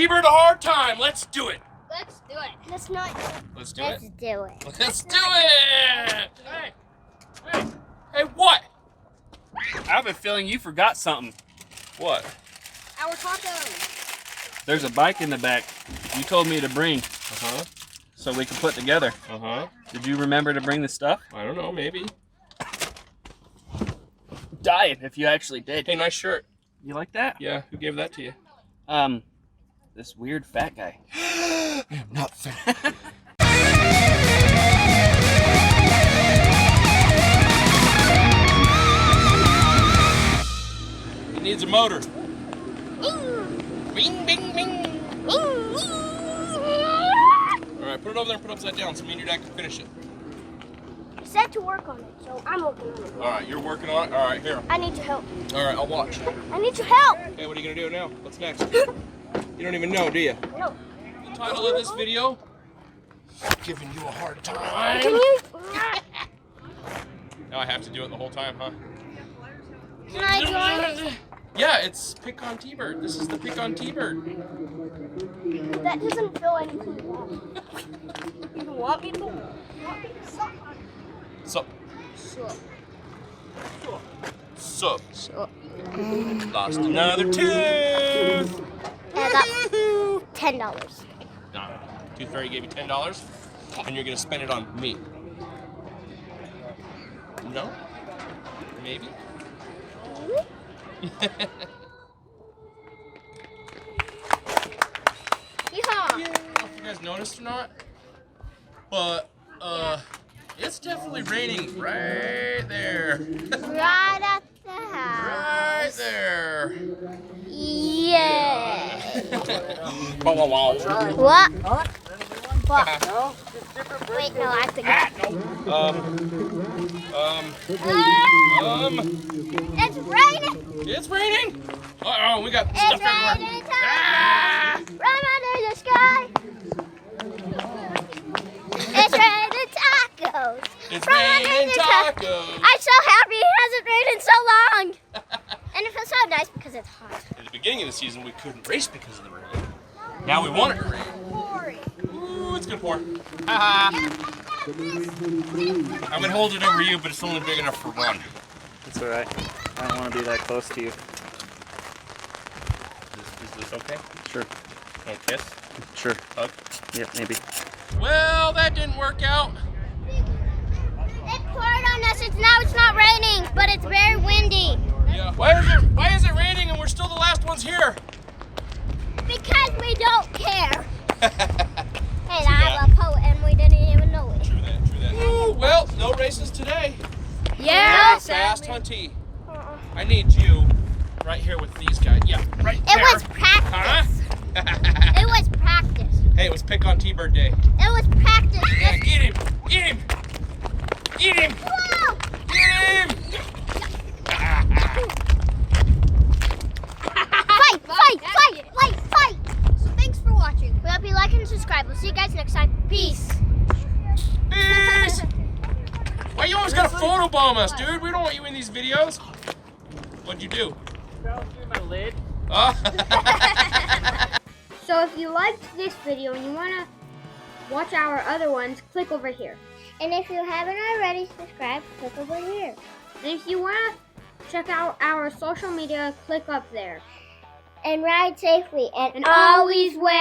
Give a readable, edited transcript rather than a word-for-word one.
T-Bird a hard time. Let's do it. Let's do it. Let's do it. Let's do it. Let's do it. Hey, what? I have a feeling you forgot something. What? Our tacos. There's a bike in the back you told me to bring Uh-huh. so we can put together. Uh-huh. Did you remember to bring the stuff? I don't know, maybe. Dying if you actually did. Hey, nice shirt. You like that? Yeah, who gave that to you? This weird fat guy. I am not fat. It needs a motor. Bing, bing, bing. Alright, put it over there and put it upside down so me and your dad can finish it. I said to work on it, so I'm working on it. Alright, you're working on it? Alright, here. I need your help. Alright, I'll watch. I need your help. Okay, what are you going to do now? What's next? You don't even know, do you? No. The title of this video? Giving you a hard time. Can you? Now I have to do it the whole time, huh? Can I join? Yeah, it's Pick on T-Bird. This is the Pick on T-Bird. That doesn't feel anything wrong. You want me to? Sup. Sure. Sup. Sure. Lost another tooth. I got $10. No. Tooth Fairy gave you $10, and you're gonna spend it on me. No? Maybe? Yeehaw! I don't know if you guys noticed or not, but it's definitely raining right there. Right at the house. Right there. Yay! Wow, wow, wow. What? What? Wait, no, I have to go. It's raining! It's raining! Uh-oh, we got It's stuff raining everywhere. Ah! Right under the sky! It's raining tacos! It's From raining under the tacos! I'm so happy it hasn't rained in so long! And it feels so nice because it's hot. At the beginning of the season, we couldn't race because of the rain. Now we want it to rain. Ooh, it's gonna pour. Ha ha! I would hold it over you, but it's only big enough for one. It's alright. I don't want to be that close to you. Is this okay? Sure. Can I kiss? Sure. Hug? Yep, maybe. Well, that didn't work out. It poured on us. Now it's not raining, but it's very windy. Yeah. Why is it raining and we're still the last ones here? Because we don't care. Hey, that. I'm a poet and we didn't even know it. True that, true that. Ooh, well, no races today. Yeah. Fast, hunty. I need you right here with these guys. Yeah, right It there. was practice. Huh? It was practice. Hey, it was Pick on T-Bird Day. It was practice. Yeah, get him! Get him! Get him! Whoa. Get him! Fight! So thanks for watching. We hope you like and subscribe. We'll see you guys next time. Peace. Peace! Why you always gotta photobomb us, dude? We don't want you in these videos. What'd you do? Fell through my lid. So if you liked this video and you want to watch our other ones, click over here. And if you haven't already subscribed, click over here. And if you want to check out our social media, click up there. And ride safely and always wear